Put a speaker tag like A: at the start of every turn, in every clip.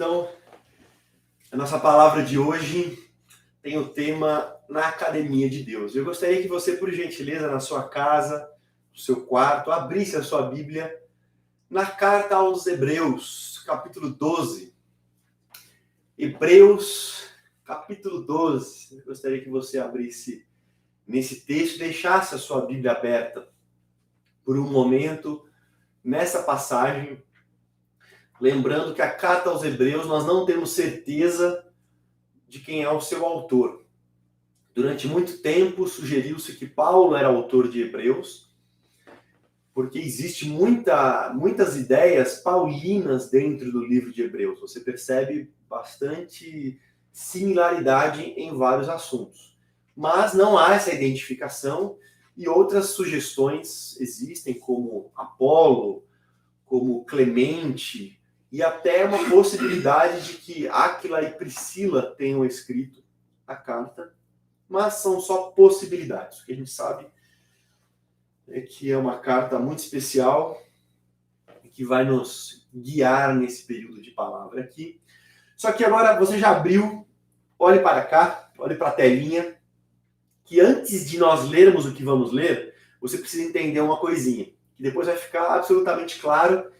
A: então, a nossa palavra de hoje tem o tema Na Academia de Deus. Eu gostaria que você, por gentileza, na sua casa, no seu quarto, abrisse a sua Bíblia na carta aos Hebreus, capítulo 12. Hebreus, capítulo 12. Eu gostaria que você abrisse nesse texto, deixasse a sua Bíblia aberta por um momento nessa passagem. Lembrando que a carta aos Hebreus, nós não temos certeza de quem é o seu autor. Durante muito tempo, sugeriu-se que Paulo era autor de Hebreus, porque existe muitas ideias paulinas dentro do livro de Hebreus. Você percebe bastante similaridade em vários assuntos. Mas não há essa identificação e outras sugestões existem, como Apolo, como Clemente, e até uma possibilidade de que Áquila e Priscila tenham escrito a carta, mas são só possibilidades. O que a gente sabe é que é uma carta muito especial e que vai nos guiar nesse período de palavra aqui. Só que agora você já abriu, olhe para cá, olhe para a telinha, que antes de nós lermos o que vamos ler, você precisa entender uma coisinha, que depois vai ficar absolutamente claro.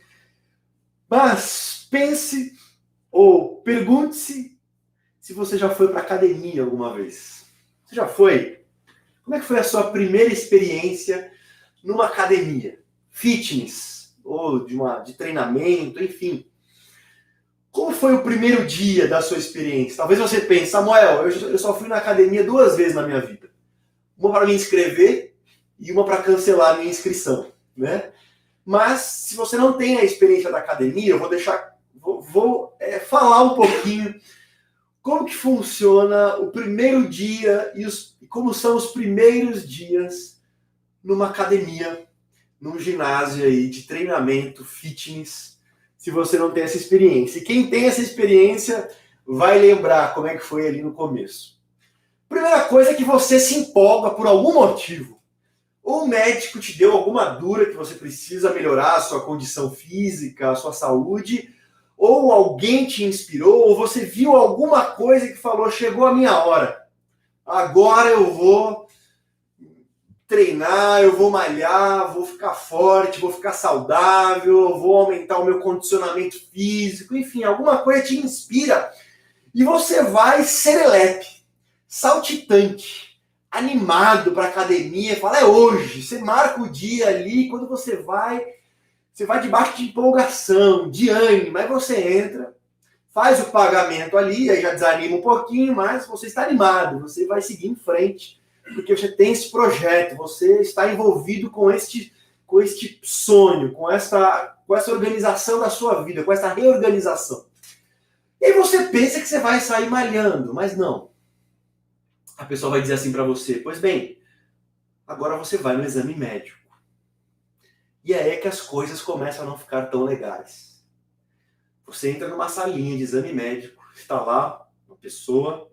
A: Mas pense ou pergunte-se se você já foi para academia alguma vez. Você já foi? Como é que foi a sua primeira experiência numa academia? Fitness, ou de treinamento, enfim. Como foi o primeiro dia da sua experiência? Talvez você pense, Samuel, eu só fui na academia 2 vezes na minha vida. Uma para me inscrever e uma para cancelar a minha inscrição, né? Mas, se você não tem a experiência da academia, eu vou falar um pouquinho como que funciona o primeiro dia e como são os primeiros dias numa academia, num ginásio aí de treinamento, fitness, se você não tem essa experiência. E quem tem essa experiência vai lembrar como é que foi ali no começo. Primeira coisa é que você se empolga por algum motivo. Ou o médico te deu alguma dura que você precisa melhorar a sua condição física, a sua saúde, ou alguém te inspirou, ou você viu alguma coisa que falou, chegou a minha hora. Agora eu vou treinar, eu vou malhar, vou ficar forte, vou ficar saudável, vou aumentar o meu condicionamento físico, enfim, alguma coisa te inspira. E você vai serelepe, saltitante, animado para a academia, fala, é hoje, você marca o dia ali, quando você vai debaixo de empolgação, de ânimo, aí você entra, faz o pagamento ali, aí já desanima um pouquinho, mas você está animado, você vai seguir em frente, porque você tem esse projeto, você está envolvido com este sonho, com essa organização da sua vida, com essa reorganização. E aí você pensa que você vai sair malhando, mas não. A pessoa vai dizer assim para você, pois bem, agora você vai no exame médico. E é que as coisas começam a não ficar tão legais. Você entra numa salinha de exame médico, está lá uma pessoa,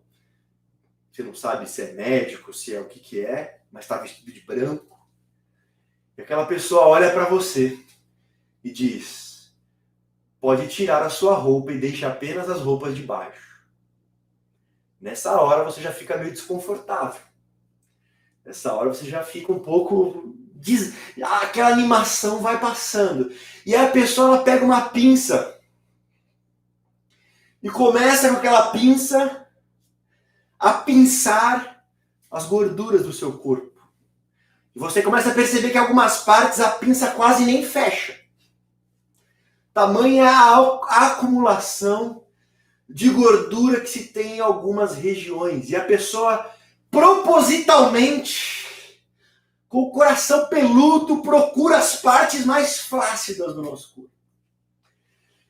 A: você não sabe se é médico, se é o que é, mas está vestido de branco. E aquela pessoa olha para você e diz, pode tirar a sua roupa e deixe apenas as roupas de baixo. Nessa hora você já fica meio desconfortável. Nessa hora você já fica um pouco... Aquela animação vai passando. E aí a pessoa ela pega uma pinça. E começa com aquela pinça a pinçar as gorduras do seu corpo. E você começa a perceber que em algumas partes a pinça quase nem fecha. Tamanha a acumulação de gordura que se tem em algumas regiões. E a pessoa, propositalmente, com o coração peludo, procura as partes mais flácidas do nosso corpo.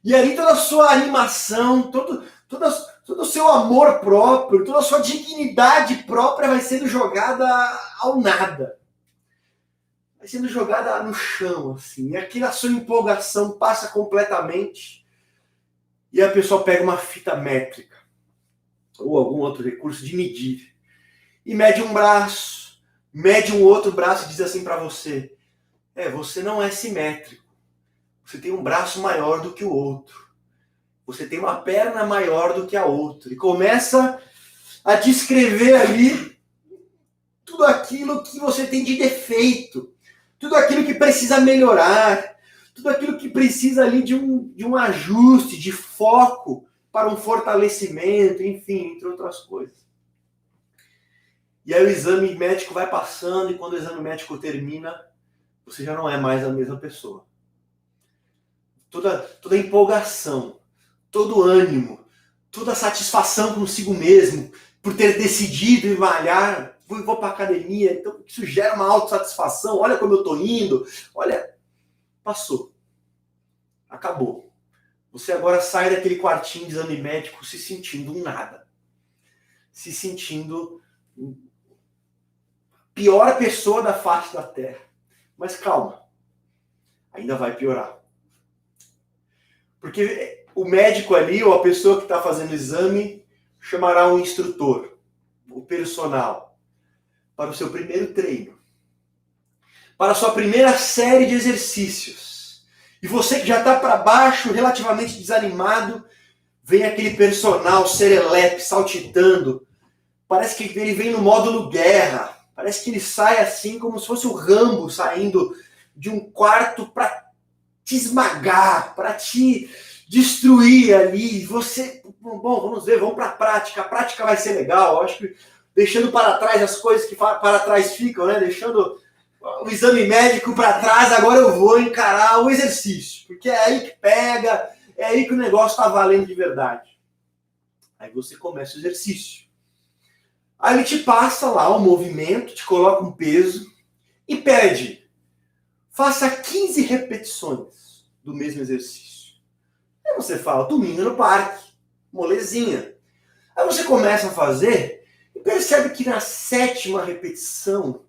A: E ali toda a sua animação, todo o seu amor próprio, toda a sua dignidade própria vai sendo jogada ao nada. Vai sendo jogada no chão, assim. E aqui a sua empolgação passa completamente. E a pessoa pega uma fita métrica ou algum outro recurso de medir e mede um braço, mede um outro braço e diz assim para você, você não é simétrico, você tem um braço maior do que o outro, você tem uma perna maior do que a outra. E começa a descrever ali tudo aquilo que você tem de defeito, tudo aquilo que precisa melhorar, tudo aquilo que precisa ali de um ajuste, de foco para um fortalecimento, enfim, entre outras coisas. E aí o exame médico vai passando e quando o exame médico termina, você já não é mais a mesma pessoa. Toda empolgação, todo ânimo, toda satisfação consigo mesmo, por ter decidido ir malhar, vou para a academia, então isso gera uma autossatisfação, olha como eu estou indo, olha, passou, acabou. Você agora sai daquele quartinho de exame médico se sentindo um nada, se sentindo a pior pessoa da face da Terra. Mas calma, ainda vai piorar. Porque o médico ali, ou a pessoa que está fazendo o exame, chamará um instrutor, o personal, para o seu primeiro treino, para a sua primeira série de exercícios. E você que já está para baixo, relativamente desanimado, vem aquele personal serelepe, saltitando. Parece que ele vem no módulo guerra. Parece que ele sai assim como se fosse o Rambo saindo de um quarto para te esmagar, para te destruir ali. Você, bom, vamos ver, vamos para a prática. A prática vai ser legal. Eu acho que deixando para trás as coisas que para trás ficam, né? Deixando o exame médico para trás, agora eu vou encarar o exercício, porque é aí que pega, é aí que o negócio está valendo de verdade. Aí você começa o exercício. Aí ele te passa lá um movimento, te coloca um peso e pede, faça 15 repetições do mesmo exercício. Aí você fala, domingo no parque, molezinha. Aí você começa a fazer e percebe que na 7ª repetição,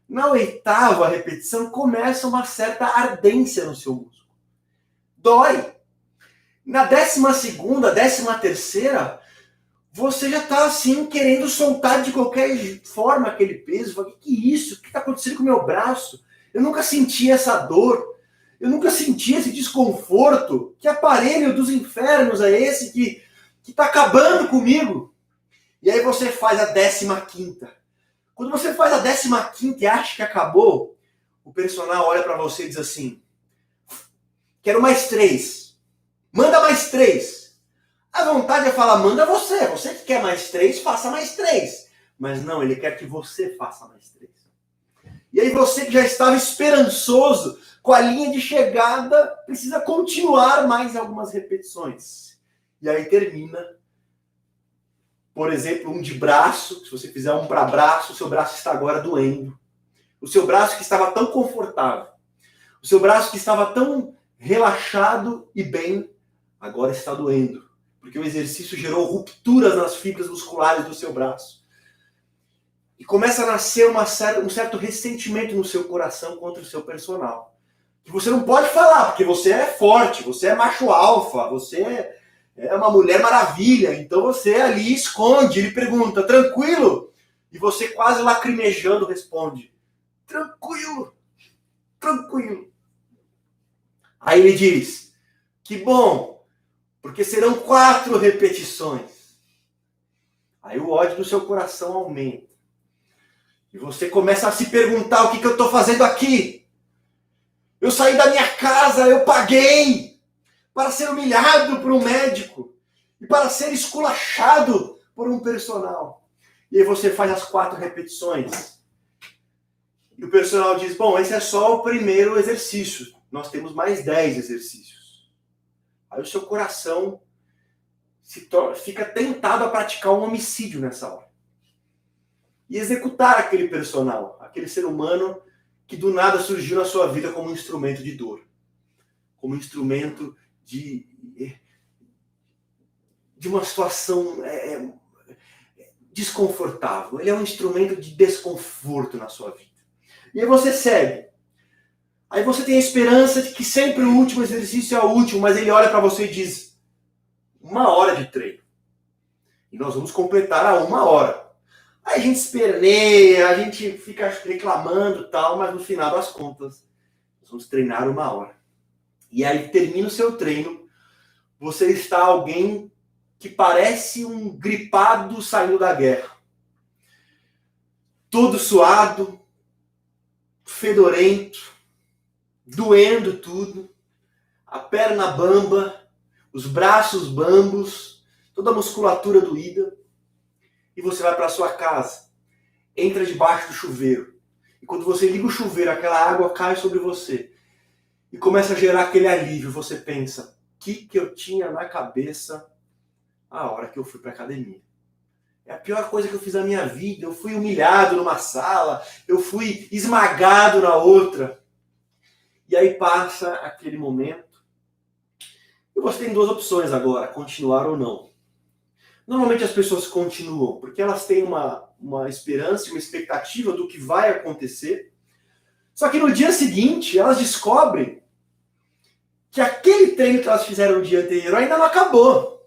A: na 8ª repetição, começa uma certa ardência no seu músculo. Dói. Na 12ª, 13ª, você já está assim, querendo soltar de qualquer forma aquele peso. Fala, que é isso? O que está acontecendo com o meu braço? Eu nunca senti essa dor. Eu nunca senti esse desconforto. Que aparelho dos infernos é esse que está acabando comigo? E aí você faz a 15ª. Quando você faz a 15ª e acha que acabou, o personal olha para você e diz assim, quero mais 3. Manda mais 3. A vontade é falar, manda você. Você que quer mais 3, faça mais 3. Mas não, ele quer que você faça mais 3. E aí você que já estava esperançoso com a linha de chegada, precisa continuar mais algumas repetições. E aí termina, por exemplo, um de braço. Se você fizer um para braço, o seu braço está agora doendo. O seu braço que estava tão confortável, o seu braço que estava tão relaxado e bem, agora está doendo. Porque o exercício gerou rupturas nas fibras musculares do seu braço. E começa a nascer um certo ressentimento no seu coração contra o seu personal. Que você não pode falar, porque você é forte, você é macho alfa, você é uma mulher maravilha. Então você ali esconde, ele pergunta, tranquilo? E você quase lacrimejando responde, tranquilo, tranquilo. Aí ele diz, que bom, porque serão 4 repetições. Aí o ódio do seu coração aumenta. E você começa a se perguntar, o que eu estou fazendo aqui? Eu saí da minha casa, eu paguei para ser humilhado por um médico e para ser esculachado por um personal. E aí você faz as 4 repetições. E o personal diz, bom, esse é só o primeiro exercício. Nós temos mais 10 exercícios. Aí o seu coração fica tentado a praticar um homicídio nessa hora. E executar aquele personal, aquele ser humano que do nada surgiu na sua vida como um instrumento de dor. Como um instrumento de uma situação desconfortável. Ele é um instrumento de desconforto na sua vida. E aí você segue. Aí você tem a esperança de que sempre o último exercício é o último, mas ele olha para você e diz, 1 hora de treino. E nós vamos completar a 1 hora. Aí a gente esperneia, a gente fica reclamando e tal, mas no final das contas, nós vamos treinar 1 hora. E aí termina o seu treino, Você está alguém que parece um gripado saindo da guerra. Todo suado, fedorento, doendo tudo, a perna bamba, os braços bambos, toda a musculatura doída. E você vai para sua casa, entra debaixo do chuveiro. E quando você liga o chuveiro, aquela água cai sobre você. E começa a gerar aquele alívio. Você pensa, o que eu tinha na cabeça a hora que eu fui para a academia? É a pior coisa que eu fiz na minha vida. Eu fui humilhado numa sala, eu fui esmagado na outra. E aí passa aquele momento. E você tem duas opções agora, continuar ou não. Normalmente as pessoas continuam, porque elas têm uma esperança, uma expectativa do que vai acontecer. Só que no dia seguinte, elas descobrem que aquele treino que elas fizeram no dia anterior ainda não acabou.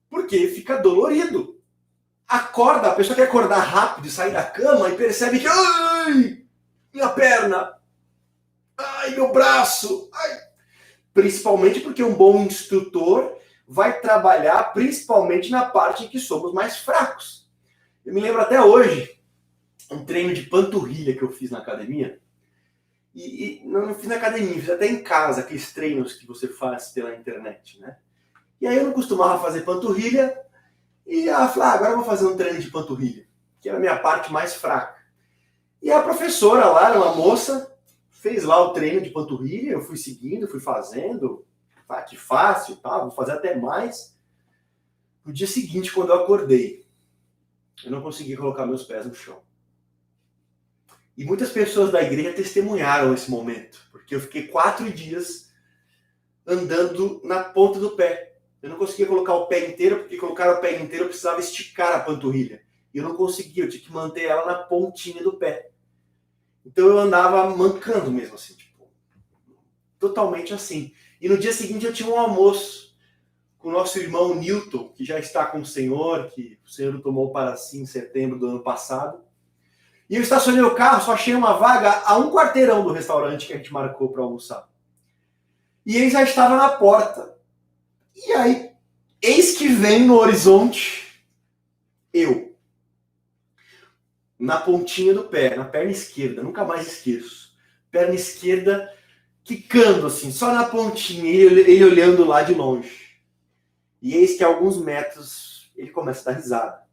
A: Porque fica dolorido. Acorda, a pessoa quer acordar rápido e sair da cama e percebe que, ai, minha perna, ai, meu braço, ai. Principalmente porque um bom instrutor vai trabalhar principalmente na parte em que somos mais fracos. Eu me lembro até hoje, um treino de panturrilha que eu fiz na academia. E não fiz na academia, fiz até em casa, aqueles treinos que você faz pela internet, né? E aí eu não costumava fazer panturrilha, e ela falou, agora eu vou fazer um treino de panturrilha, que era a minha parte mais fraca. E a professora lá, uma moça, fez lá o treino de panturrilha, eu fui seguindo, fui fazendo, tá, que fácil, tá, vou fazer até mais. No dia seguinte, quando eu acordei, eu não conseguia colocar meus pés no chão. E muitas pessoas da igreja testemunharam esse momento, porque eu fiquei 4 dias andando na ponta do pé. Eu não conseguia colocar o pé inteiro, porque colocar o pé inteiro eu precisava esticar a panturrilha. E eu não conseguia, eu tinha que manter ela na pontinha do pé. Então eu andava mancando mesmo, assim, tipo, totalmente assim. E no dia seguinte eu tinha um almoço com o nosso irmão Newton, que já está com o Senhor, que o Senhor o tomou para si em setembro do ano passado. E eu estacionei o carro, só achei uma vaga a um quarteirão do restaurante que a gente marcou para almoçar. E ele já estava na porta. E aí, eis que vem no horizonte eu. Na pontinha do pé, na perna esquerda, nunca mais esqueço. Perna esquerda quicando assim, só na pontinha, ele olhando lá de longe. E eis que a alguns metros ele começa a dar risada.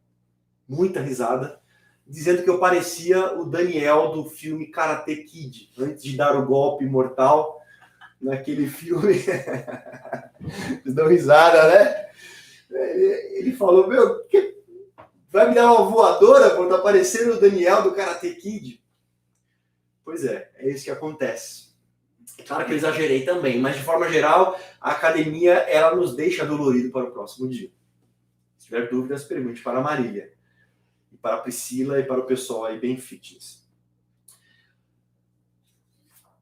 A: Muita risada. Dizendo que eu parecia o Daniel do filme Karate Kid, antes de dar o golpe mortal naquele filme. Vocês dão risada, né? Ele falou, meu, vai me dar uma voadora quando aparecer o Daniel do Karate Kid? Pois é isso que acontece. Claro que eu exagerei também, mas de forma geral, a academia ela nos deixa dolorido para o próximo dia. Se tiver dúvidas, pergunte para a Marília, e para a Priscila e para o pessoal aí bem fitness.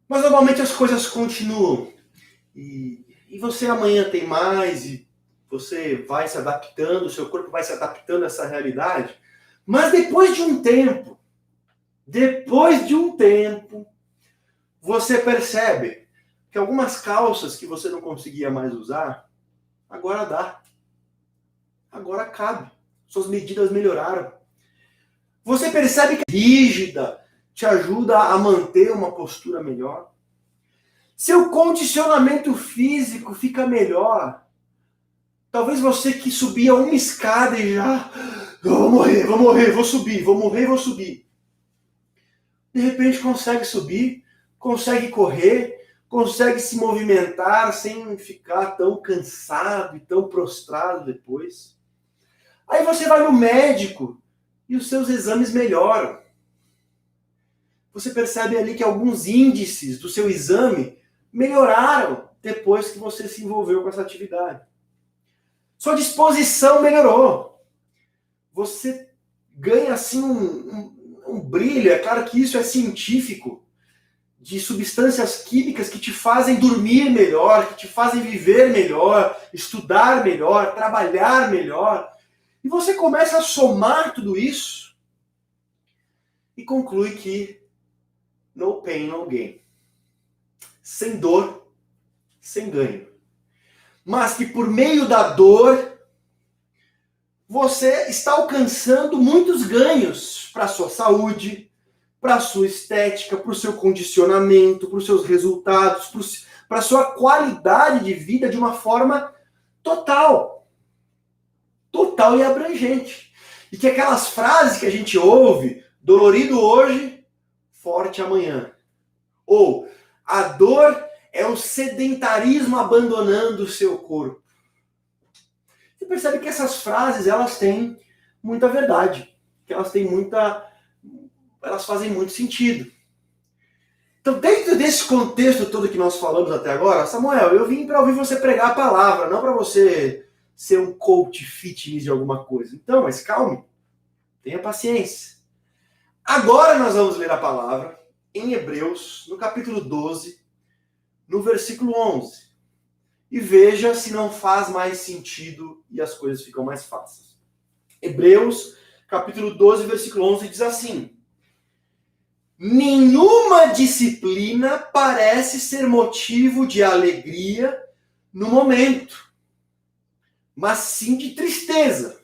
A: Mas normalmente as coisas continuam. E você amanhã tem mais, e você vai se adaptando, o seu corpo vai se adaptando a essa realidade. Mas depois de um tempo, você percebe que algumas calças que você não conseguia mais usar, agora dá. Agora cabe. Suas medidas melhoraram. Você percebe que rígida te ajuda a manter uma postura melhor. Seu condicionamento físico fica melhor. Talvez você que subia uma escada e já... vou morrer, vou subir, vou morrer, vou subir. De repente consegue subir, consegue correr, consegue se movimentar sem ficar tão cansado e tão prostrado depois. Aí você vai no médico e os seus exames melhoram. Você percebe ali que alguns índices do seu exame melhoraram depois que você se envolveu com essa atividade. Sua disposição melhorou. Você ganha assim um brilho, é claro que isso é científico, de substâncias químicas que te fazem dormir melhor, que te fazem viver melhor, estudar melhor, trabalhar melhor. E você começa a somar tudo isso e conclui que no pain, no gain. Sem dor, sem ganho. mas que por meio da dor você está alcançando muitos ganhos para a sua saúde, para a sua estética, para o seu condicionamento, para os seus resultados, para a sua qualidade de vida de uma forma total. Total e abrangente. E que aquelas frases que a gente ouve, dolorido hoje, forte amanhã. Ou, a dor é o sedentarismo abandonando o seu corpo. Você percebe que essas frases, elas têm muita verdade. Que elas fazem muito sentido. Então, dentro desse contexto todo que nós falamos até agora, Samuel, eu vim para ouvir você pregar a palavra, não para você ser um coach fitness de alguma coisa. Então, mas calme, tenha paciência. Agora nós vamos ler a palavra em Hebreus, no capítulo 12, no versículo 11. E veja se não faz mais sentido e as coisas ficam mais fáceis. Hebreus, capítulo 12, versículo 11, diz assim: nenhuma disciplina parece ser motivo de alegria no momento, mas sim de tristeza.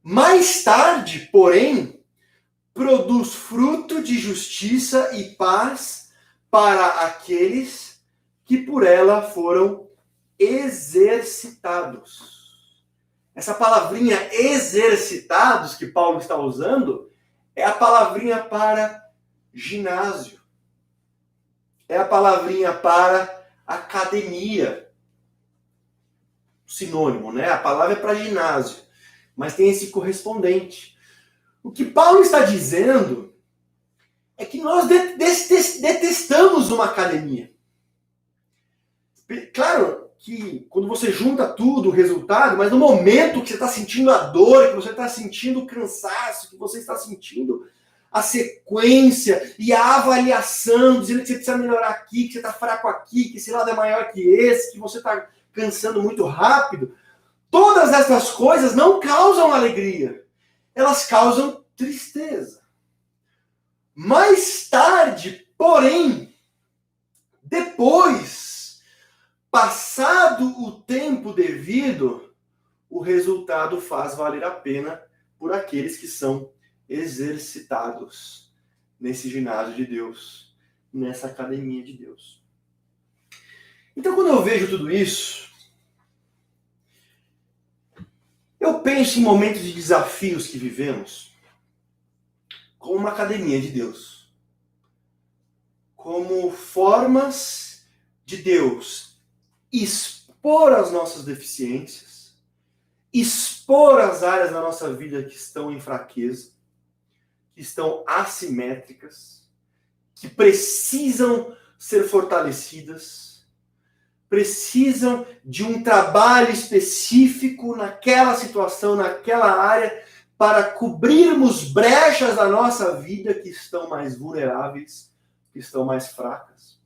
A: Mais tarde, porém, produz fruto de justiça e paz para aqueles que por ela foram exercitados. Essa palavrinha exercitados que Paulo está usando é a palavrinha para ginásio. É a palavrinha para academia. Sinônimo, né? A palavra é para ginásio, mas tem esse correspondente. O que Paulo está dizendo é que nós detestamos uma academia. Claro que quando você junta tudo, o resultado, mas no momento que você está sentindo a dor, que você está sentindo o cansaço, que você está sentindo a sequência e a avaliação, dizendo que você precisa melhorar aqui, que você está fraco aqui, que esse lado é maior que esse, que você está cansando muito rápido, todas essas coisas não causam alegria. Elas causam tristeza. Mais tarde, porém, depois, passado o tempo devido, o resultado faz valer a pena por aqueles que são exercitados nesse ginásio de Deus, nessa academia de Deus. Então, quando eu vejo tudo isso, eu penso em momentos de desafios que vivemos como uma academia de Deus. Como formas de Deus expor as nossas deficiências, expor as áreas da nossa vida que estão em fraqueza, que estão assimétricas, que precisam ser fortalecidas, precisam de um trabalho específico naquela situação, naquela área, para cobrirmos brechas da nossa vida que estão mais vulneráveis, que estão mais fracas.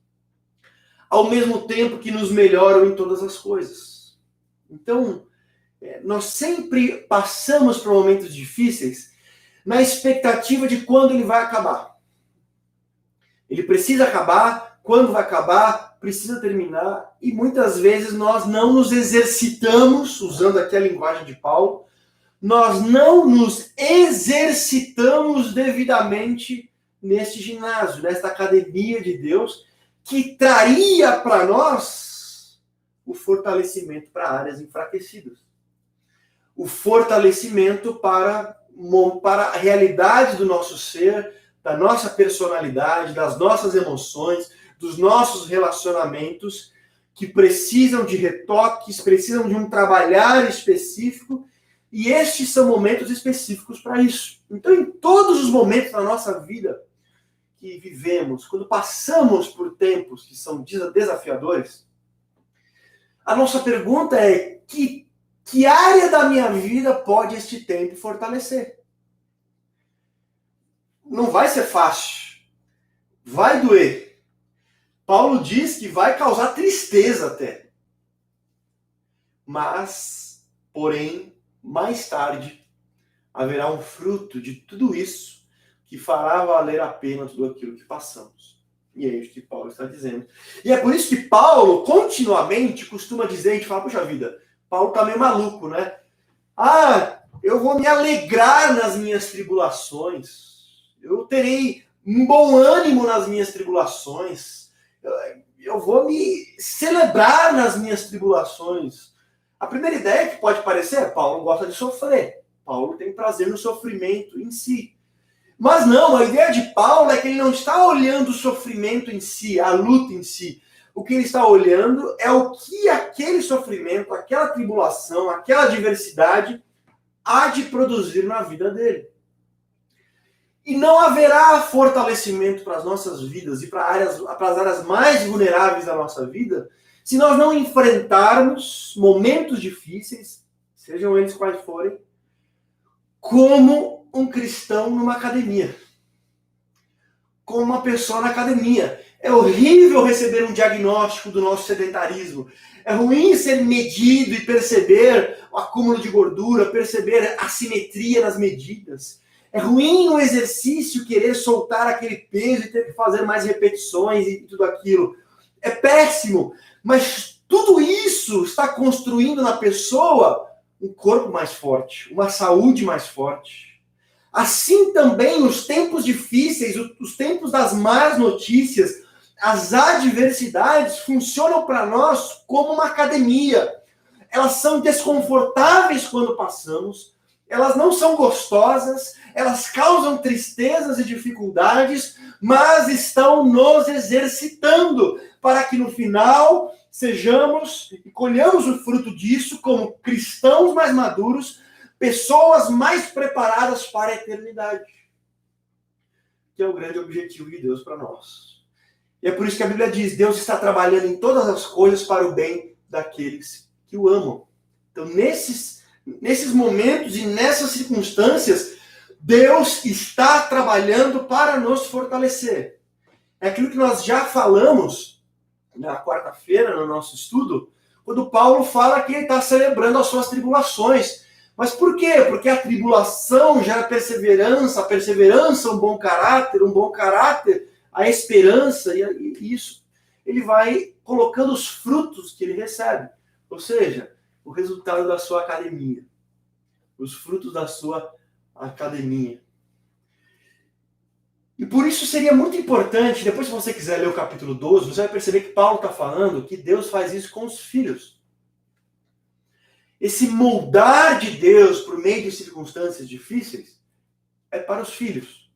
A: Ao mesmo tempo que nos melhoram em todas as coisas. Então, nós sempre passamos por momentos difíceis na expectativa de quando ele vai acabar. Ele precisa acabar, quando vai acabar, precisa terminar, e muitas vezes nós não nos exercitamos, usando aqui a linguagem de Paulo, nós não nos exercitamos devidamente neste ginásio, nesta academia de Deus, que traria para nós o fortalecimento para áreas enfraquecidas. O fortalecimento para a realidade do nosso ser, da nossa personalidade, das nossas emoções, dos nossos relacionamentos, que precisam de retoques, precisam de um trabalhar específico, e estes são momentos específicos para isso. Então, em todos os momentos da nossa vida que vivemos, quando passamos por tempos que são desafiadores, a nossa pergunta é: que área da minha vida pode este tempo fortalecer? Não vai ser fácil. Vai doer. Paulo diz que vai causar tristeza até. Mas, porém, mais tarde, haverá um fruto de tudo isso que fará valer a pena tudo aquilo que passamos. E é isso que Paulo está dizendo. E é por isso que Paulo continuamente costuma dizer, a gente fala, puxa vida, Paulo tá meio maluco, né? Ah, eu vou me alegrar nas minhas tribulações. Eu terei um bom ânimo nas minhas tribulações. Eu vou me celebrar nas minhas tribulações. A primeira ideia que pode parecer, Paulo gosta de sofrer. Paulo tem prazer no sofrimento em si. Mas não, a ideia de Paulo é que ele não está olhando o sofrimento em si, a luta em si. O que ele está olhando é o que aquele sofrimento, aquela tribulação, aquela adversidade há de produzir na vida dele. E não haverá fortalecimento para as nossas vidas e para as áreas mais vulneráveis da nossa vida se nós não enfrentarmos momentos difíceis, sejam eles quais forem, como um cristão numa academia. Como uma pessoa na academia. É horrível receber um diagnóstico do nosso sedentarismo. É ruim ser medido e perceber o acúmulo de gordura, perceber a assimetria nas medidas. É ruim no exercício querer soltar aquele peso e ter que fazer mais repetições e tudo aquilo. É péssimo. Mas tudo isso está construindo na pessoa um corpo mais forte, uma saúde mais forte. Assim também os tempos difíceis, os tempos das más notícias, as adversidades funcionam para nós como uma academia. Elas são desconfortáveis quando passamos, elas não são gostosas, elas causam tristezas e dificuldades, mas estão nos exercitando para que no final sejamos e colhamos o fruto disso como cristãos mais maduros, pessoas mais preparadas para a eternidade, que é o grande objetivo de Deus para nós. E é por isso que a Bíblia diz, Deus está trabalhando em todas as coisas para o bem daqueles que o amam. Então, nesses momentos e nessas circunstâncias, Deus está trabalhando para nos fortalecer. É aquilo que nós já falamos na quarta-feira, no nosso estudo, quando Paulo fala que ele está celebrando as suas tribulações. Mas por quê? Porque a tribulação gera perseverança, a perseverança um bom caráter, a esperança, e isso ele vai colocando os frutos que ele recebe. Ou seja, o resultado da sua academia. Os frutos da sua academia. E por isso seria muito importante, depois se você quiser ler o capítulo 12, você vai perceber que Paulo está falando que Deus faz isso com os filhos. Esse moldar de Deus por meio de circunstâncias difíceis é para os filhos.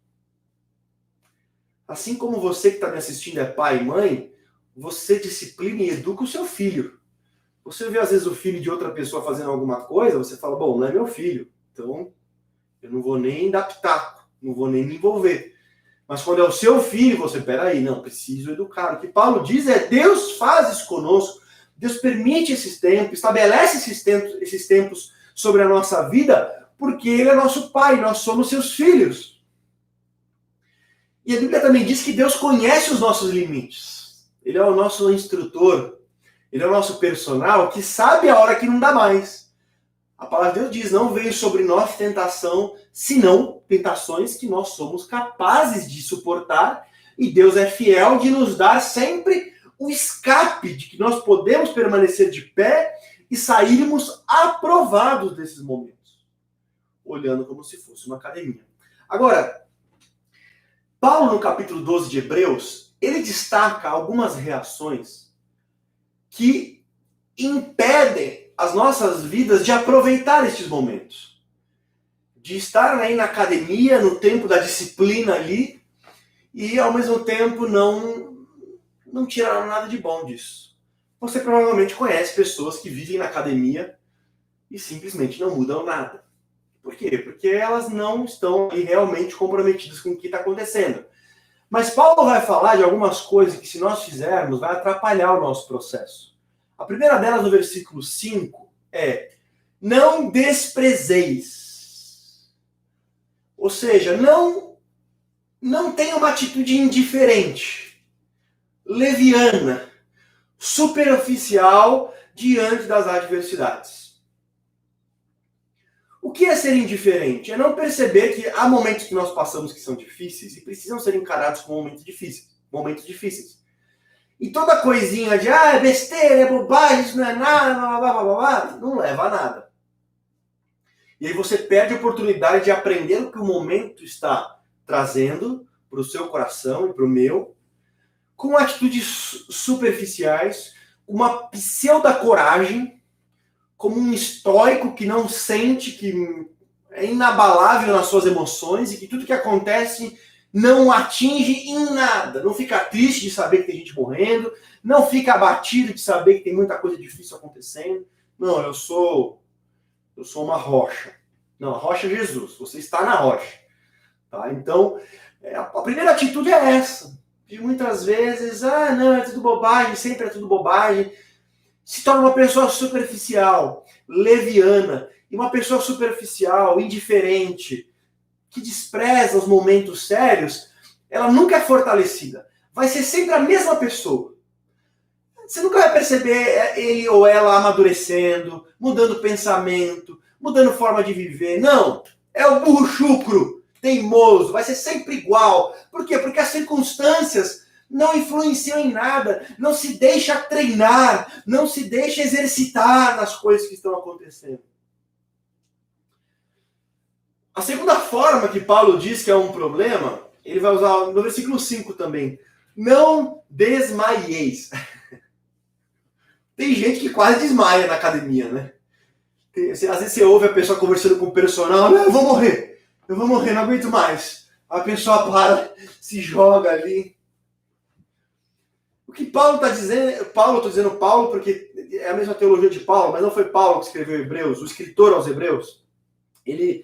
A: Assim como você que está me assistindo é pai e mãe, você disciplina e educa o seu filho. Você vê às vezes o filho de outra pessoa fazendo alguma coisa, você fala, bom, não é meu filho, então eu não vou nem dar pitaco, não vou nem me envolver. Mas quando é o seu filho, você, peraí, não, preciso educar. O que Paulo diz é, Deus faz isso conosco, Deus permite esses tempos, estabelece esses tempos sobre a nossa vida, porque Ele é nosso Pai, nós somos seus filhos. E a Bíblia também diz que Deus conhece os nossos limites. Ele é o nosso instrutor, Ele é o nosso personal, que sabe a hora que não dá mais. A palavra de Deus diz, não veio sobre nós tentação, senão tentações que nós somos capazes de suportar, e Deus é fiel de nos dar sempre o escape de que nós podemos permanecer de pé e sairmos aprovados desses momentos, olhando como se fosse uma academia. Agora, Paulo, no capítulo 12 de Hebreus, ele destaca algumas reações que impedem as nossas vidas de aproveitar estes momentos. De estar aí na academia, no tempo da disciplina ali, e ao mesmo tempo não tiraram nada de bom disso. Você provavelmente conhece pessoas que vivem na academia e simplesmente não mudam nada. Por quê? Porque elas não estão aí realmente comprometidas com o que está acontecendo. Mas Paulo vai falar de algumas coisas que, se nós fizermos, vai atrapalhar o nosso processo. A primeira delas, no versículo 5, é: não desprezeis. Ou seja, não tenha uma atitude indiferente, leviana, superficial diante das adversidades. O que é ser indiferente? É não perceber que há momentos que nós passamos que são difíceis e precisam ser encarados como momentos difíceis. momentos difíceis. E toda coisinha de, é besteira, é bobagem, isso não é nada, blá, blá, blá, blá, blá, não leva a nada. E aí você perde a oportunidade de aprender o que o momento está trazendo para o seu coração e para o meu, com atitudes superficiais, uma pseudo-coragem, como um estoico que não sente, que é inabalável nas suas emoções e que tudo que acontece não atinge em nada. Não fica triste de saber que tem gente morrendo, não fica abatido de saber que tem muita coisa difícil acontecendo. Não, eu sou uma rocha. Não, a rocha é Jesus. Você está na rocha. Tá? Então, a primeira atitude é essa. De muitas vezes, não, é tudo bobagem, sempre é tudo bobagem. Se torna uma pessoa superficial, leviana, e uma pessoa superficial, indiferente, que despreza os momentos sérios, ela nunca é fortalecida. Vai ser sempre a mesma pessoa. Você nunca vai perceber ele ou ela amadurecendo, mudando pensamento, mudando forma de viver. Não, é o burro chucro, teimoso, vai ser sempre igual. Por quê? Porque as circunstâncias não influenciam em nada, não se deixa treinar, não se deixa exercitar nas coisas que estão acontecendo. A segunda forma que Paulo diz que é um problema, ele vai usar no versículo 5 também. Não desmaieis. Tem gente que quase desmaia na academia, né? Às vezes você ouve a pessoa conversando com o personal, eu vou morrer, não aguento mais. A pessoa para, se joga ali. O que Paulo está dizendo, eu estou dizendo Paulo porque é a mesma teologia de Paulo, mas não foi Paulo que escreveu Hebreus, o escritor aos Hebreus. Ele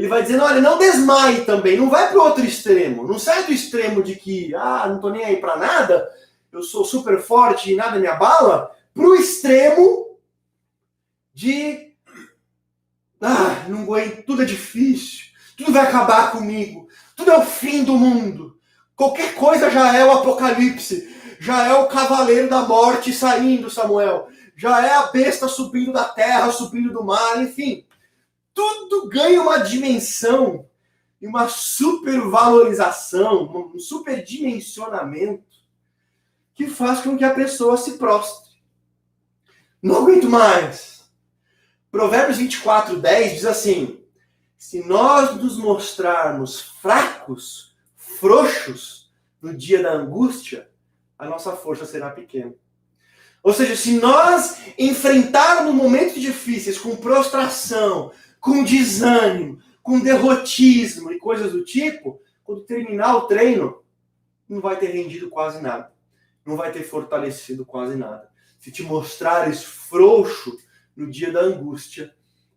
A: vai dizendo, olha, não desmaie também, não vai para o outro extremo. Não sai do extremo de que, não tô nem aí para nada, eu sou super forte e nada me abala, para o extremo de, não aguento, tudo é difícil, tudo vai acabar comigo, tudo é o fim do mundo. Qualquer coisa já é o apocalipse, já é o cavaleiro da morte saindo, Samuel. Já é a besta subindo da terra, subindo do mar, enfim. Tudo ganha uma dimensão e uma supervalorização, um superdimensionamento que faz com que a pessoa se prostre. Não aguento mais. Provérbios 24:10 diz assim: se nós nos mostrarmos fracos, frouxos, no dia da angústia, a nossa força será pequena. Ou seja, se nós enfrentarmos momentos difíceis com prostração, com desânimo, com derrotismo e coisas do tipo, quando terminar o treino, não vai ter rendido quase nada. Não vai ter fortalecido quase nada. Se te mostrares frouxo no dia da angústia,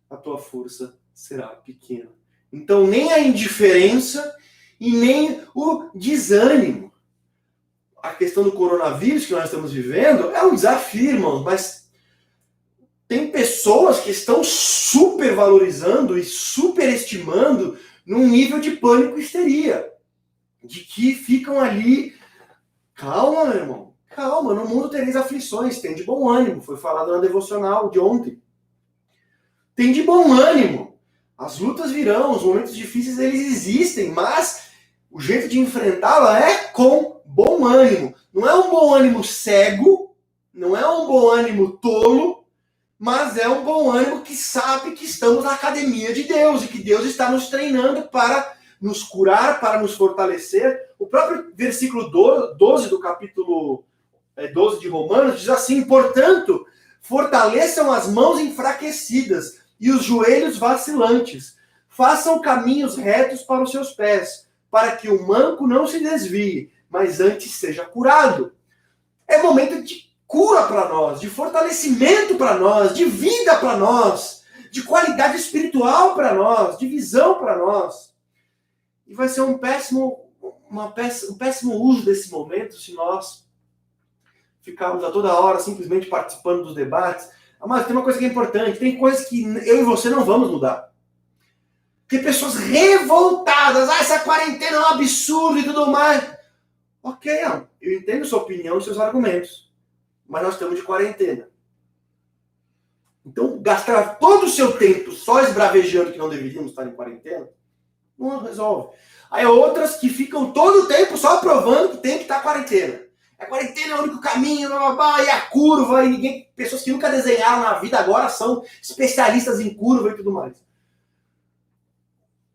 A: a tua força será pequena. Então, nem a indiferença e nem o desânimo. A questão do coronavírus que nós estamos vivendo é um desafio, irmãos, mas tem pessoas que estão supervalorizando e superestimando num nível de pânico e histeria. De que ficam ali, calma, meu irmão, calma, no mundo tereis aflições, tem de bom ânimo, foi falado na devocional de ontem. Tem de bom ânimo, as lutas virão, os momentos difíceis eles existem, mas o jeito de enfrentá-la é com bom ânimo. Não é um bom ânimo cego, não é um bom ânimo tolo, mas é um bom ânimo que sabe que estamos na academia de Deus e que Deus está nos treinando para nos curar, para nos fortalecer. O próprio versículo 12 do capítulo 12 de Romanos diz assim: portanto, fortaleçam as mãos enfraquecidas e os joelhos vacilantes. Façam caminhos retos para os seus pés, para que o manco não se desvie, mas antes seja curado. É momento de cura para nós, de fortalecimento para nós, de vida para nós, de qualidade espiritual para nós, de visão para nós. E vai ser um péssimo uso desse momento se nós ficarmos a toda hora simplesmente participando dos debates. Mas tem uma coisa que é importante, tem coisas que eu e você não vamos mudar. Tem pessoas revoltadas, essa quarentena é um absurdo e tudo mais. Ok, eu entendo sua opinião e seus argumentos. Mas nós estamos de quarentena. Então, gastar todo o seu tempo só esbravejando que não deveríamos estar em quarentena, Não resolve. Aí outras que ficam todo o tempo só provando que tem que estar quarentena. A quarentena é o único caminho, blá, blá, blá, e a curva, e ninguém, pessoas que nunca desenharam na vida agora são especialistas em curva e tudo mais.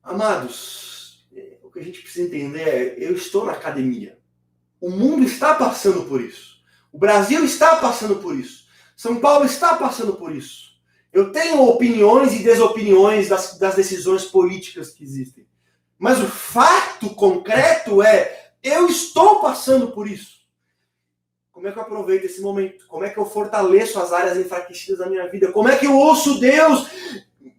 A: Amados, o que a gente precisa entender é, eu estou na academia. O mundo está passando por isso. O Brasil está passando por isso. São Paulo está passando por isso. Eu tenho opiniões e desopiniões das decisões políticas que existem. Mas o fato concreto é, eu estou passando por isso. Como é que eu aproveito esse momento? Como é que eu fortaleço as áreas enfraquecidas da minha vida? Como é que eu ouço Deus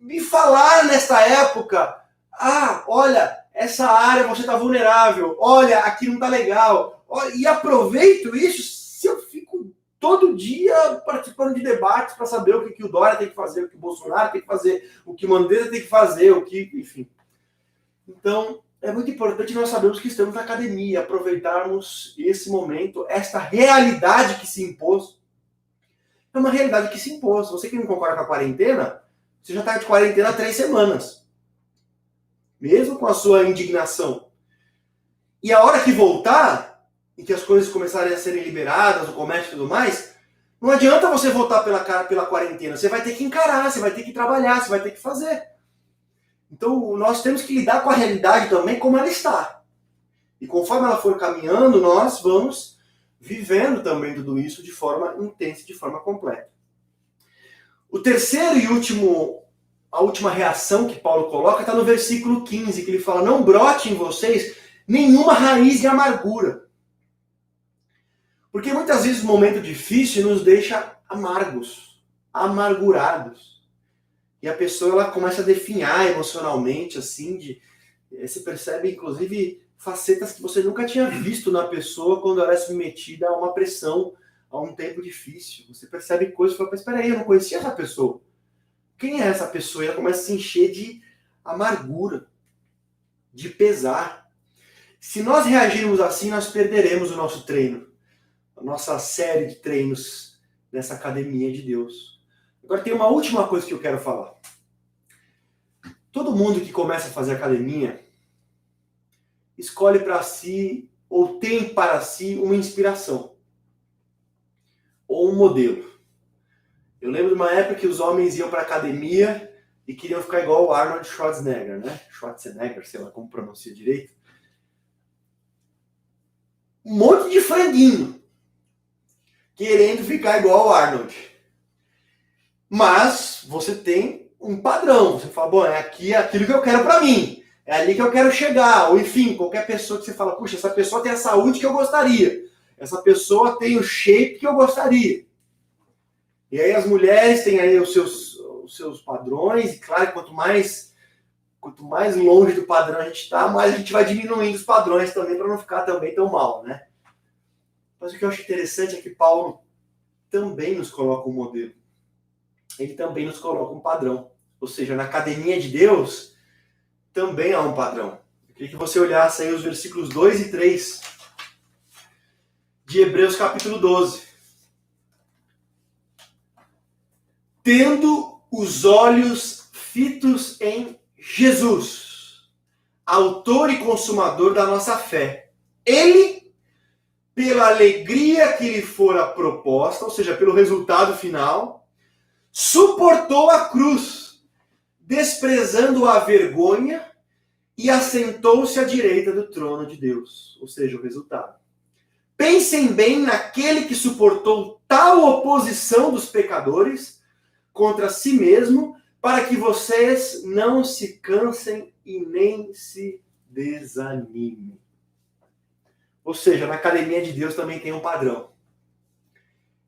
A: me falar nesta época? Ah, olha, essa área você está vulnerável. Olha, aqui não está legal. Olha, e aproveito isso se eu fico todo dia participando de debates para saber o que o Dória tem que fazer, o que o Bolsonaro tem que fazer, o que o Mandetta tem que fazer, o que, enfim. Então, é muito importante nós sabermos que estamos na academia, aproveitarmos esse momento, esta realidade que se impôs. É uma realidade que se impôs. Você que não concorda com a quarentena, você já está de quarentena há 3 semanas. Mesmo com a sua indignação. E a hora que voltar, e que as coisas começarem a serem liberadas, o comércio e tudo mais, não adianta você voltar pela quarentena. Você vai ter que encarar, você vai ter que trabalhar, você vai ter que fazer. Então, nós temos que lidar com a realidade também como ela está. E conforme ela for caminhando, nós vamos vivendo também tudo isso de forma intensa, de forma completa. O terceiro e a última reação que Paulo coloca está no versículo 15, que ele fala, não brote em vocês nenhuma raiz de amargura. Porque muitas vezes o momento difícil nos deixa amargos, amargurados. E a pessoa ela começa a definhar emocionalmente, assim, você percebe, inclusive, facetas que você nunca tinha visto na pessoa quando ela é submetida a uma pressão, a um tempo difícil. Você percebe coisas e fala, mas espera aí, eu não conhecia essa pessoa. Quem é essa pessoa? E ela começa a se encher de amargura, de pesar. Se nós reagirmos assim, nós perderemos o nosso treino, a nossa série de treinos nessa academia de Deus. Agora tem uma última coisa que eu quero falar. Todo mundo que começa a fazer academia escolhe para si ou tem para si uma inspiração ou um modelo. Eu lembro de uma época que os homens iam para academia e queriam ficar igual o Arnold Schwarzenegger, né? Schwarzenegger, sei lá como pronuncia direito. Um monte de franguinho querendo ficar igual o Arnold. Mas você tem um padrão. Você fala, bom, é aquilo que eu quero para mim. É ali que eu quero chegar. Ou enfim, qualquer pessoa que você fala, puxa, essa pessoa tem a saúde que eu gostaria. Essa pessoa tem o shape que eu gostaria. E aí as mulheres têm aí os seus padrões. E claro, quanto mais longe do padrão a gente está, mais a gente vai diminuindo os padrões também para não ficar também tão mal, né? Mas o que eu acho interessante é que Paulo também nos coloca um modelo. Ele também nos coloca um padrão. Ou seja, na academia de Deus, também há um padrão. Eu queria que você olhasse aí os versículos 2 e 3 de Hebreus capítulo 12. Tendo os olhos fitos em Jesus, autor e consumador da nossa fé. Ele, pela alegria que lhe fora proposta, ou seja, pelo resultado final, suportou a cruz, desprezando a vergonha, e assentou-se à direita do trono de Deus. Ou seja, o resultado. Pensem bem naquele que suportou tal oposição dos pecadores contra si mesmo, para que vocês não se cansem e nem se desanimem. Ou seja, na academia de Deus também tem um padrão.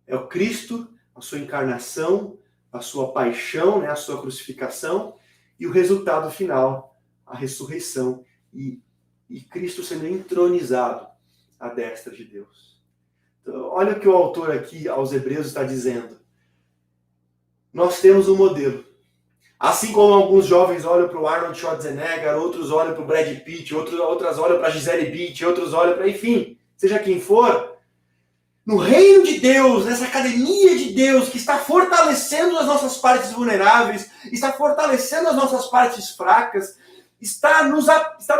A: É o Cristo, a sua encarnação, a sua paixão, né, a sua crucificação, e o resultado final, a ressurreição, e Cristo sendo entronizado à destra de Deus. Então, olha o que o autor aqui aos Hebreus está dizendo. Nós temos um modelo. Assim como alguns jovens olham para o Arnold Schwarzenegger, outros olham para o Brad Pitt, outras olham para a Gisele Bündchen, outros olham para, enfim, seja quem for, no reino de Deus, nessa academia de Deus, que está fortalecendo as nossas partes vulneráveis, está fortalecendo as nossas partes fracas, está nos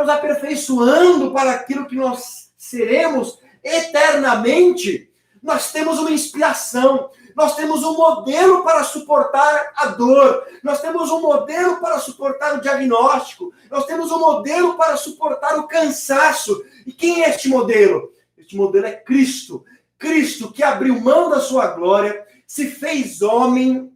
A: aperfeiçoando para aquilo que nós seremos eternamente, nós temos uma inspiração, nós temos um modelo para suportar a dor, nós temos um modelo para suportar o diagnóstico, nós temos um modelo para suportar o cansaço. E quem é este modelo? Este modelo é Cristo. Cristo que abriu mão da sua glória, se fez homem,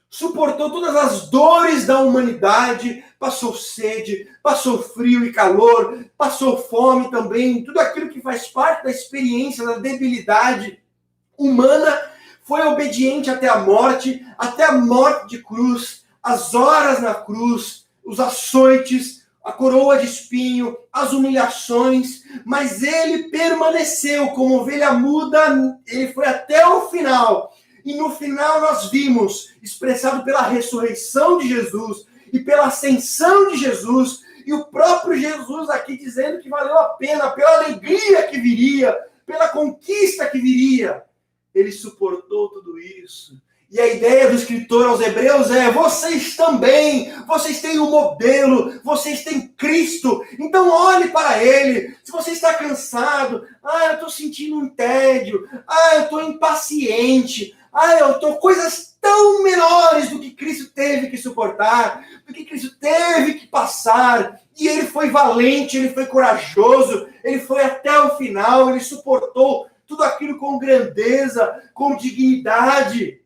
A: suportou todas as dores da humanidade, passou sede, passou frio e calor, passou fome também, tudo aquilo que faz parte da experiência da debilidade humana, foi obediente até a morte de cruz, as horas na cruz, os açoites, a coroa de espinho, as humilhações, mas ele permaneceu como ovelha muda, ele foi até o final. E no final nós vimos, expressado pela ressurreição de Jesus e pela ascensão de Jesus, e o próprio Jesus aqui dizendo que valeu a pena, pela alegria que viria, pela conquista que viria. Ele suportou tudo isso. E a ideia do escritor aos Hebreus é: vocês também, vocês têm um modelo, vocês têm Cristo, então olhe para ele. Se você está cansado, eu estou sentindo um tédio, eu estou impaciente, eu estou coisas tão menores do que Cristo teve que suportar, do que Cristo teve que passar. E ele foi valente, ele foi corajoso, ele foi até o final, ele suportou tudo aquilo com grandeza, com dignidade.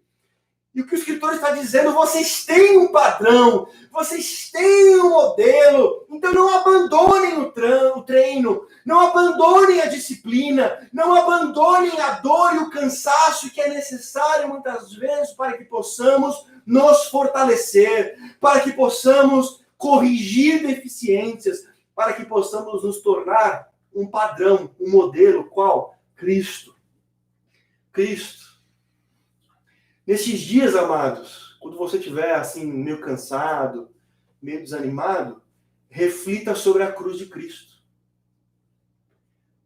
A: E o que o escritor está dizendo, vocês têm um padrão, vocês têm um modelo, então não abandonem o treino, não abandonem a disciplina, não abandonem a dor e o cansaço que é necessário muitas vezes para que possamos nos fortalecer, para que possamos corrigir deficiências, para que possamos nos tornar um padrão, um modelo, qual? Cristo. Cristo. Nesses dias, amados, quando você estiver assim, meio cansado, meio desanimado, reflita sobre a cruz de Cristo.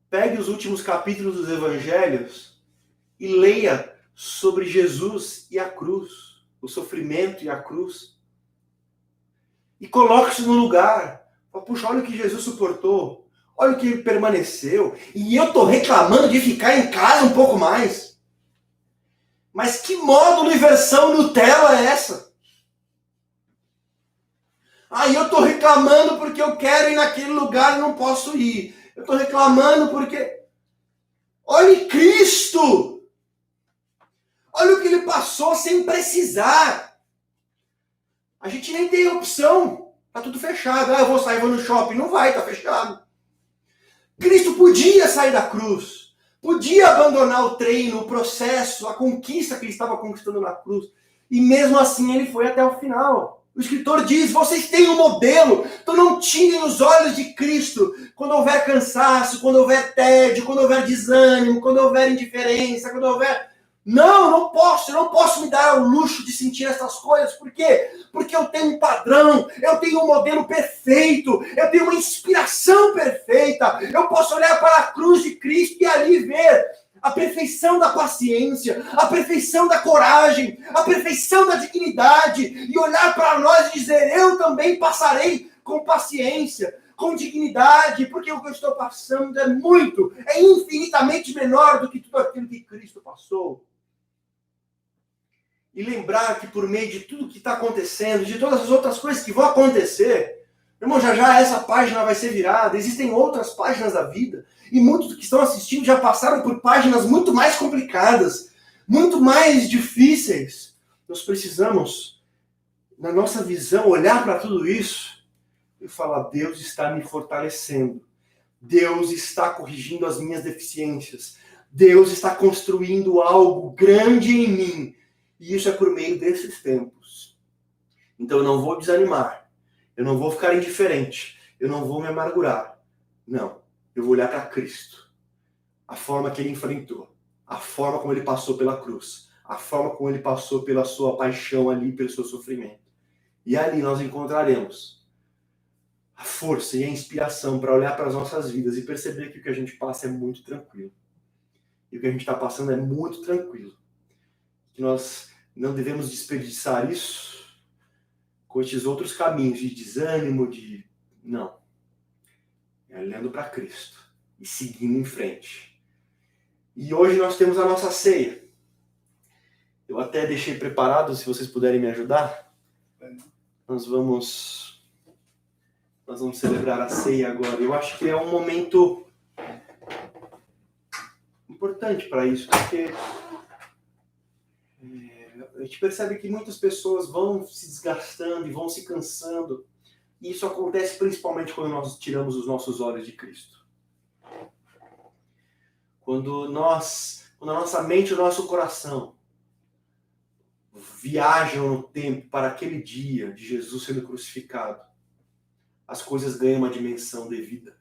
A: Pegue os últimos capítulos dos evangelhos e leia sobre Jesus e a cruz, o sofrimento e a cruz. E coloque-se no lugar. Puxa, olha o que Jesus suportou. Olha o que ele permaneceu. E eu estou reclamando de ficar em casa um pouco mais. Mas que módulo e versão Nutella é essa? Eu estou reclamando porque eu quero ir naquele lugar e não posso ir. Eu estou reclamando porque... Olhe Cristo! Olha o que ele passou sem precisar. A gente nem tem opção. Está tudo fechado. Eu vou sair, vou no shopping. Não vai, está fechado. Cristo podia sair da cruz. Podia abandonar o treino, o processo, a conquista que ele estava conquistando na cruz. E mesmo assim ele foi até o final. O escritor diz, vocês têm um modelo, então não tirem os olhos de Cristo. Quando houver cansaço, quando houver tédio, quando houver desânimo, quando houver indiferença, quando houver... Não posso me dar o luxo de sentir essas coisas. Por quê? Porque eu tenho um padrão, eu tenho um modelo perfeito, eu tenho uma inspiração perfeita. Eu posso olhar para a cruz de Cristo e ali ver a perfeição da paciência, a perfeição da coragem, a perfeição da dignidade, e olhar para nós e dizer, eu também passarei com paciência, com dignidade, porque o que eu estou passando é infinitamente menor do que tudo aquilo que Cristo passou. E lembrar que por meio de tudo que está acontecendo, de todas as outras coisas que vão acontecer, irmão, já essa página vai ser virada, existem outras páginas da vida, e muitos que estão assistindo já passaram por páginas muito mais complicadas, muito mais difíceis. Nós precisamos, na nossa visão, olhar para tudo isso e falar, Deus está me fortalecendo, Deus está corrigindo as minhas deficiências, Deus está construindo algo grande em mim, e isso é por meio desses tempos. Então eu não vou desanimar, eu não vou ficar indiferente, eu não vou me amargurar. Não, eu vou olhar para Cristo. A forma que ele enfrentou, a forma como ele passou pela cruz, a forma como ele passou pela sua paixão ali, pelo seu sofrimento. E ali nós encontraremos a força e a inspiração para olhar para as nossas vidas e perceber que o que a gente passa é muito tranquilo. E o que a gente está passando é muito tranquilo. Que nós não devemos desperdiçar isso com esses outros caminhos de desânimo, de Não. É olhando para Cristo e seguindo em frente. E hoje nós temos a nossa ceia. Eu até deixei preparado, se vocês puderem me ajudar. Nós vamos celebrar a ceia agora. Eu acho que é um momento importante para isso, porque a gente percebe que muitas pessoas vão se desgastando e vão se cansando. E isso acontece principalmente quando nós tiramos os nossos olhos de Cristo. Quando a nossa mente e o nosso coração viajam no tempo para aquele dia de Jesus sendo crucificado, as coisas ganham uma dimensão devida.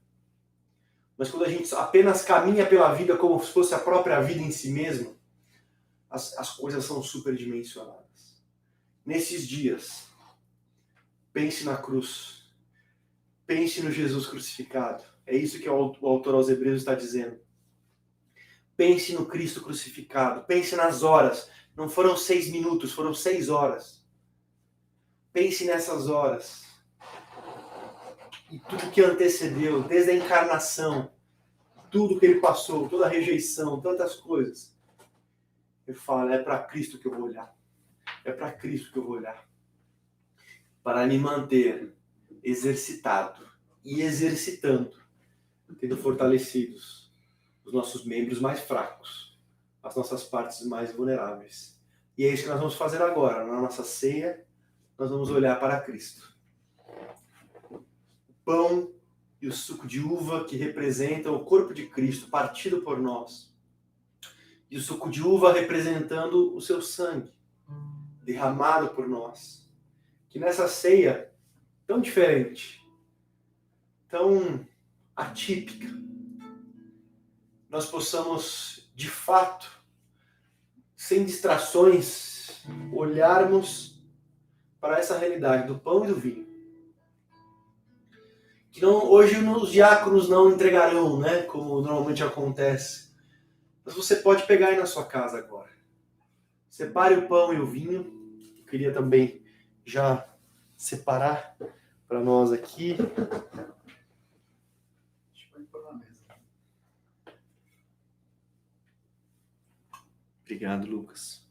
A: Mas quando a gente apenas caminha pela vida como se fosse a própria vida em si mesmo, as coisas são superdimensionadas. Nesses dias, pense na cruz. Pense no Jesus crucificado. É isso que o autor aos Hebreus está dizendo. Pense no Cristo crucificado. Pense nas horas. Não foram 6 minutos, foram 6 horas. Pense nessas horas. E tudo que antecedeu, desde a encarnação, tudo que ele passou, toda a rejeição, tantas coisas. Ele fala, é para Cristo que eu vou olhar. É para Cristo que eu vou olhar. Para me manter exercitado e exercitando, tendo fortalecidos os nossos membros mais fracos, as nossas partes mais vulneráveis. E é isso que nós vamos fazer agora. Na nossa ceia, nós vamos olhar para Cristo. O pão e o suco de uva que representam o corpo de Cristo partido por nós. E o suco de uva representando o seu sangue derramado por nós. Que nessa ceia tão diferente, tão atípica, nós possamos, de fato, sem distrações, olharmos para essa realidade do pão e do vinho. Que hoje os diáconos não entregarão, né, como normalmente acontece. Mas você pode pegar aí na sua casa agora. Separe o pão e o vinho. Eu queria também já separar para nós aqui. Obrigado, Lucas.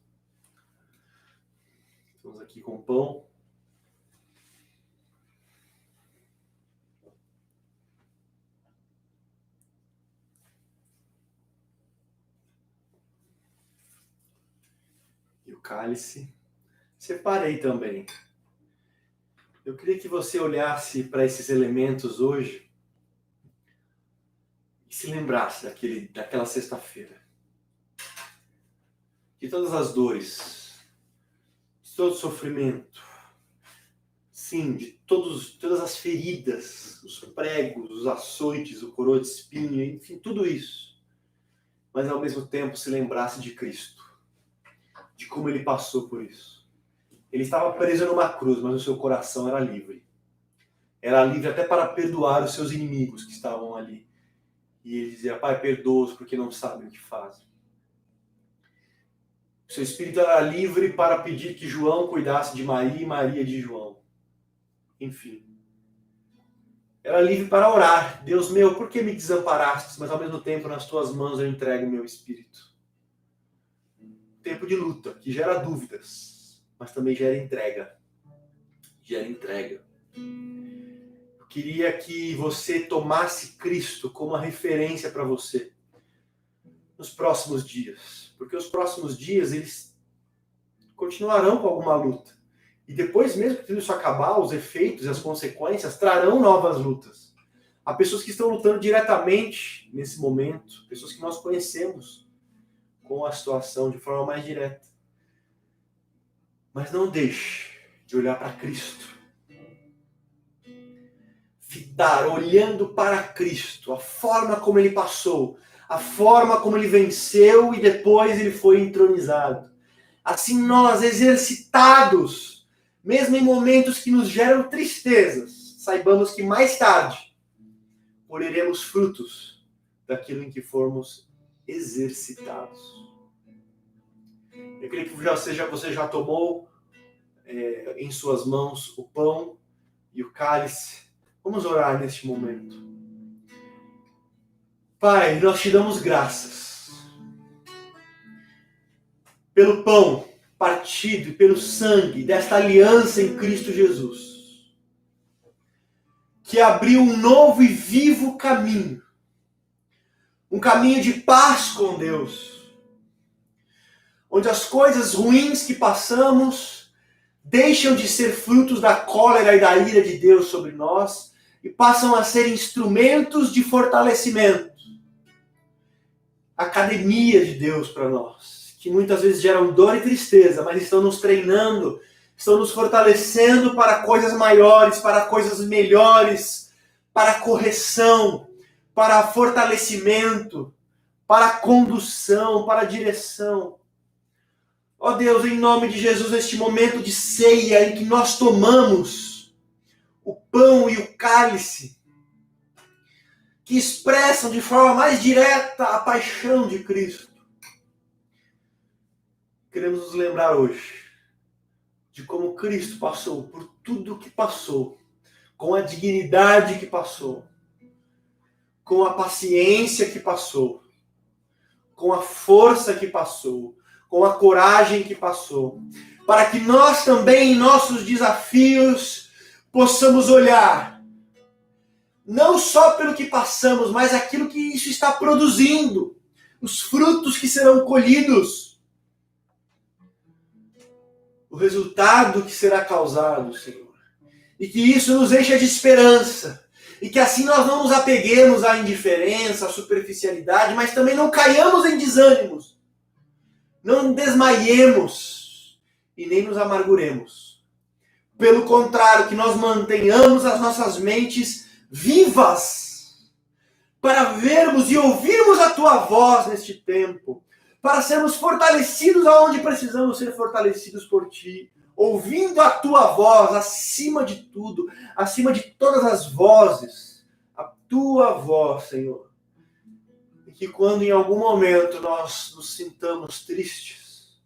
A: Estamos aqui com o pão. E o cálice. Separei também. Eu queria que você olhasse para esses elementos hoje e se lembrasse daquela sexta-feira. De todas as dores, de todo o sofrimento, sim, de todas as feridas, os pregos, os açoites, o coroa de espinho, enfim, tudo isso. Mas ao mesmo tempo se lembrasse de Cristo, de como ele passou por isso. Ele estava preso numa cruz, mas o seu coração era livre. Era livre até para perdoar os seus inimigos que estavam ali. E ele dizia, Pai, perdoa-os porque não sabem o que fazem. Seu espírito era livre para pedir que João cuidasse de Maria e Maria de João. Enfim. Era livre para orar. Deus meu, por que me desamparastes? Mas ao mesmo tempo nas tuas mãos eu entrego o meu espírito. Tempo de luta, que gera dúvidas, mas também gera entrega. Gera entrega. Eu queria que você tomasse Cristo como uma referência para você nos próximos dias. Porque os próximos dias, eles continuarão com alguma luta. E depois mesmo que tudo isso acabar, os efeitos e as consequências trarão novas lutas. Há pessoas que estão lutando diretamente nesse momento, pessoas que nós conhecemos com a situação de forma mais direta. Mas não deixe de olhar para Cristo. Fitar, olhando para Cristo, a forma como ele passou, a forma como ele venceu e depois ele foi entronizado. Assim nós, exercitados, mesmo em momentos que nos geram tristezas, saibamos que mais tarde colheremos frutos daquilo em que formos exercitados. Eu creio que você já tomou em suas mãos o pão e o cálice. Vamos orar neste momento. Pai, nós te damos graças pelo pão partido e pelo sangue desta aliança em Cristo Jesus, que abriu um novo e vivo caminho, um caminho de paz com Deus, onde as coisas ruins que passamos deixam de ser frutos da cólera e da ira de Deus sobre nós e passam a ser instrumentos de fortalecimento, academia de Deus para nós, que muitas vezes geram dor e tristeza, mas estão nos treinando, estão nos fortalecendo para coisas maiores, para coisas melhores, para correção, para fortalecimento, para condução, para direção. Ó Deus, em nome de Jesus, neste momento de ceia em que nós tomamos o pão e o cálice, que expressam de forma mais direta a paixão de Cristo, queremos nos lembrar hoje de como Cristo passou por tudo o que passou, com a dignidade que passou, com a paciência que passou, com a força que passou, com a coragem que passou, para que nós também, em nossos desafios, possamos olhar não só pelo que passamos, mas aquilo que isso está produzindo, os frutos que serão colhidos, o resultado que será causado, Senhor. E que isso nos encha de esperança. E que assim nós não nos apeguemos à indiferença, à superficialidade, mas também não caiamos em desânimos. Não desmaiemos e nem nos amarguremos. Pelo contrário, que nós mantenhamos as nossas mentes vivas para vermos e ouvirmos a Tua voz neste tempo, para sermos fortalecidos aonde precisamos ser fortalecidos por Ti, ouvindo a Tua voz acima de tudo, acima de todas as vozes, a Tua voz, Senhor. E que quando em algum momento nós nos sintamos tristes,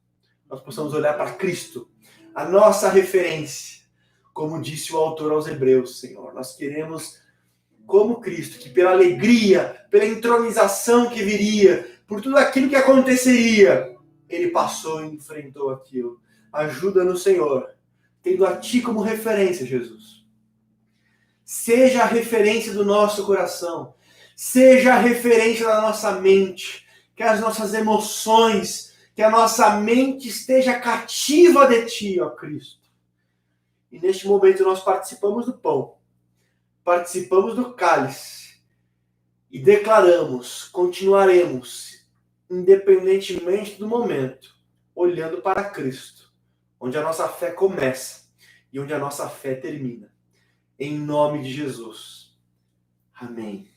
A: nós possamos olhar para Cristo, a nossa referência, como disse o autor aos Hebreus, Senhor. Nós queremos, como Cristo, que pela alegria, pela entronização que viria, por tudo aquilo que aconteceria, Ele passou e enfrentou aquilo. Ajuda-nos, Senhor, tendo a Ti como referência, Jesus. Seja a referência do nosso coração, seja a referência da nossa mente, que as nossas emoções, que a nossa mente esteja cativa de Ti, ó Cristo. E neste momento nós participamos do pão, participamos do cálice e declaramos, continuaremos, independentemente do momento, olhando para Cristo, onde a nossa fé começa e onde a nossa fé termina. Em nome de Jesus. Amém.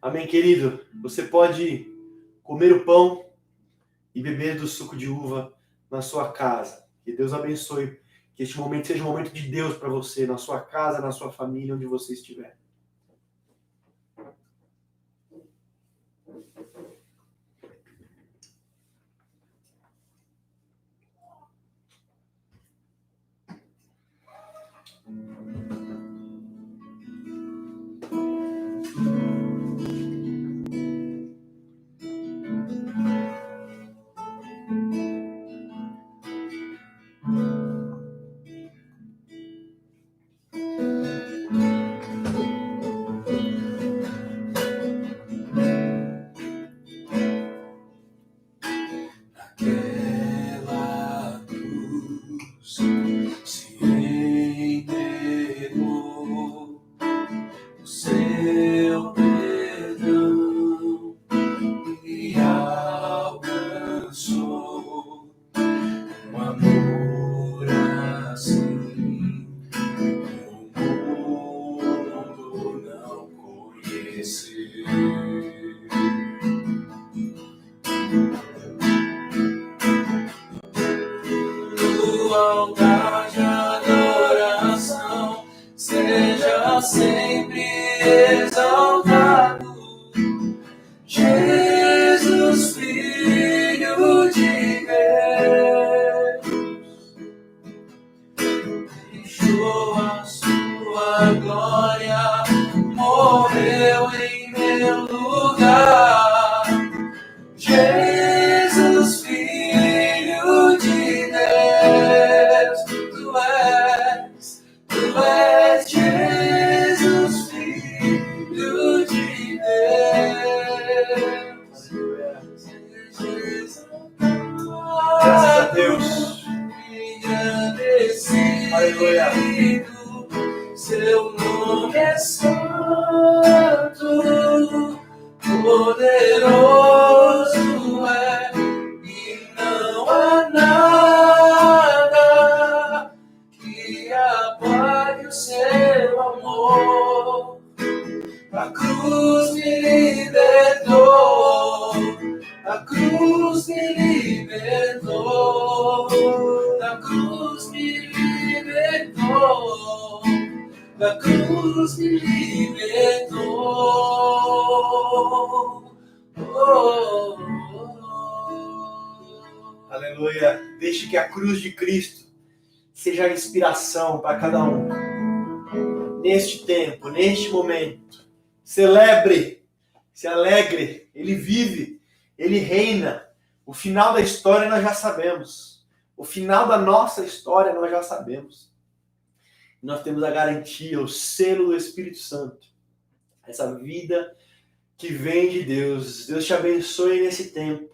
A: Amém, querido. Você pode comer o pão e beber do suco de uva na sua casa. Que Deus abençoe. Que este momento seja um momento de Deus para você, na sua casa, na sua família, onde você estiver.
B: Sempre exaltado, Jesus, Filho de Deus, deixou a sua glória, morreu em meu lugar. Jesus, Filho de Deus, tu és Jesus, Filho de Deus.
A: Graças a Deus. Aleluia.
B: Seu nome é santo, poderoso é, e não há nada que apague o seu amor. A cruz me libertou, a cruz me libertou, a cruz me libertou, a cruz me libertou. Oh, oh, oh.
A: Aleluia. Deixe que a cruz de Cristo seja a inspiração para cada um. Neste tempo, neste momento. Celebre, se alegre. Ele vive, ele reina. O final da história nós já sabemos. O final da nossa história nós já sabemos. Nós temos a garantia, o selo do Espírito Santo. Essa vida que vem de Deus. Deus te abençoe nesse tempo.